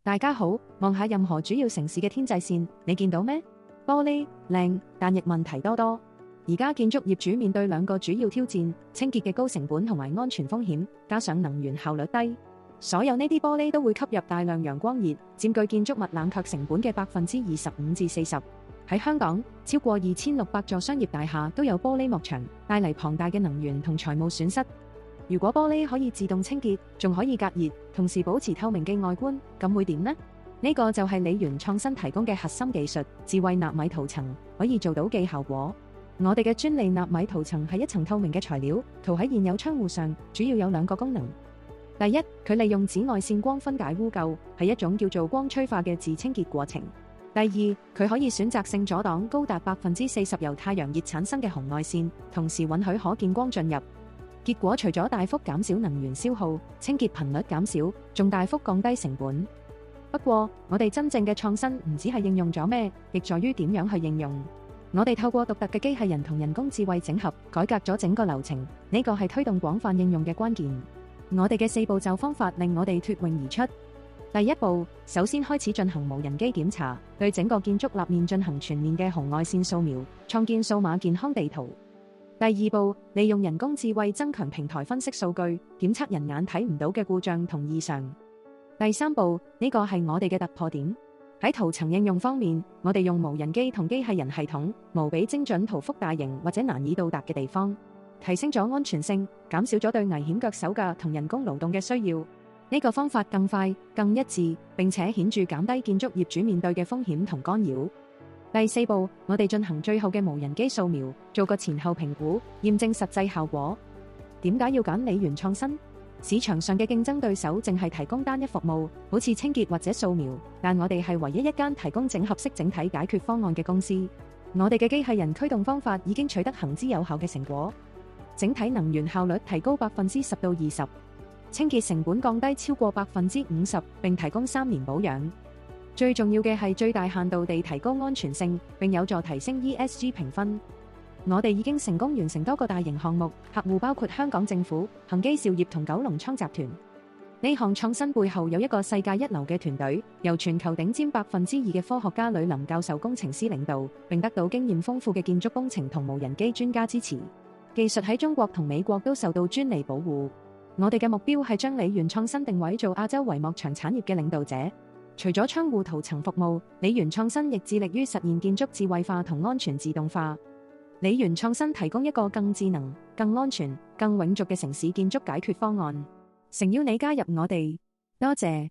大家好，望下任何主要城市嘅天際線，你見到咩？玻璃靚，但亦問題多多。而家建築業主面對兩個主要挑戰：清潔嘅高成本同埋安全風險，加上能源效率低。所有呢啲玻璃都會吸入大量陽光熱，佔據建築物冷卻成本嘅25%至40%。喺香港，超過2600座商業大廈都有玻璃幕牆，帶嚟龐大嘅能源同財務損失。如果玻璃可以自動清潔，仲可以隔熱，同時保持透明嘅外觀，咁會點呢？呢個就係理源創新提供嘅核心技術——智慧納米塗層，可以做到嘅效果。我哋嘅專利納米塗層係一層透明嘅材料，塗喺現有窗戶上，主要有兩個功能。第一，佢利用紫外線光分解污垢，係一種叫做光催化嘅自清潔過程。第二，佢可以選擇性阻擋高達40%由太陽熱產生嘅紅外線，同時允許可見光進入。結果除咗大幅減少能源消耗，清潔頻率減少，仲大幅降低成本。不過，我哋真正嘅創新唔只係應用咗咩，亦在於點樣去應用。我哋透過獨特嘅機械人同人工智慧整合，改革咗整個流程，呢個係推動廣泛應用嘅關鍵。我哋嘅4步驟方法令我哋脫穎而出。第一步，首先開始進行無人機檢查，對整個建築立面進行全面嘅紅外線掃描，創建數碼健康地圖。第二步，利用人工智慧增強平台分析數據，檢測人眼睇唔到嘅故障同異常。第三步，呢個係我哋嘅突破點。喺塗層應用方面，我哋用無人機同機械人系統，無比精準塗覆大型或者難以到達嘅地方，提升咗安全性，減少咗對危險腳手架同人工勞動嘅需要。呢個方法更快、更一致，並且顯著減低建築業主面對嘅風險同干擾。第四步，我哋進行最後嘅無人機掃描，做個前後評估，驗證實際效果。點解要揀理源創新？市場上嘅競爭對手淨係提供單一服務，好似清潔或者掃描，但我哋係唯一一間提供整合式整體解決方案嘅公司。我哋嘅機械人驅動方法已經取得行之有效嘅成果，整體能源效率提高10%到20%，清潔成本降低超過50%，並提供3年保養。最重要嘅係最大限度地提高安全性，並有助提升 ESG 評分。我哋已經成功完成多個大型項目，客戶包括香港政府、恒基兆業同九龍倉集團。呢項創新背後有一個世界一流嘅團隊，由全球頂尖2%嘅科學家呂林教授工程師領導，並得到經驗豐富嘅建築工程同無人機專家支持。技術喺中國同美國都受到專利保護。我哋嘅目標係將理源創新定位做亞洲帷幕牆產業嘅領導者。除咗窗戶塗層服務，理源創新亦致力於實現建築智慧化同安全自動化。理源創新提供一個更智能、更安全、更永續嘅城市建築解決方案。誠邀你加入我哋，多謝。